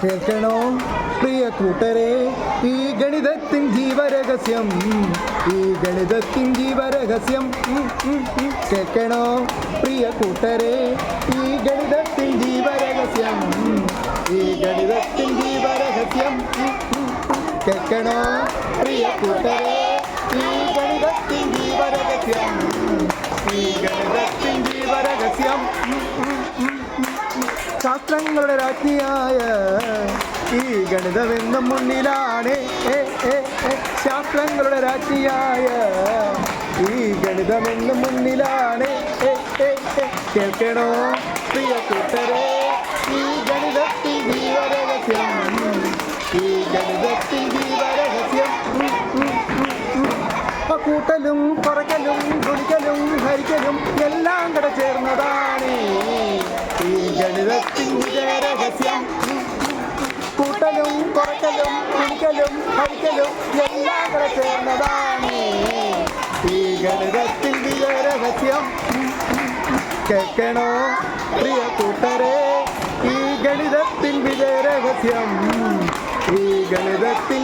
കേൾക്കണോ പ്രിയ കൂട്ടരെ ഈ ഗണിതത്തിൻ ജീവരഹസ്യം, ഈ ഗണിതത്തിൻ ജീവരഹസ്യം. കേൾക്കണോ പ്രിയ കൂട്ടരെ ഈ ഗണിതത്തിൻ ജീവരഹസ്യം, ഈ ഗണിതത്തിൻ ജീവരഹസ്യം. കേൾക്കണോ പ്രിയ കൂട്ടരെ ഈ ഗണിതത്തിൻ ജീവരഹസ്യം, ഈ ഗണിതത്തിൻ ജീവരഹസ്യം. ശാസ്ത്രങ്ങളുടെ രാജ്ഞിയായ ഈ ഗണിതമെന്നും മുന്നിലാണ്. ശാസ്ത്രങ്ങളുടെ രാജ്ഞിയായ ഈ ഗണിതമെന്നും മുന്നിലാണ്. കേൾക്കണോ പ്രിയ കൂട്ടരെ ഈ ഗണിതത്തിൻ ജീവരഹസ്യം, ഈ ഗണിതത്തിൻ ജീവരഹസ്യം. കൂട്ടലും കുറയ്ക്കലും ഗുണിക്കലും ഹരിക്കലും എല്ലാം കൂടെ ചേർന്നതാണ് ഈ ഗണിതത്തിൻ വിജയരഹസ്യം. കൂട്ടലും കുറയ്ക്കലും ഗുണിക്കലും ഹരിക്കലും എല്ലാം കൂടെ ചേർന്നതാണ് ഈ ഗണിതത്തിൻ വിജയരഹസ്യം. കേൾക്കണോ പ്രിയ കൂട്ടരെ ഈ ഗണിതത്തിൻ വിജയരഹസ്യം, ഈ ഗണിതത്തിൻ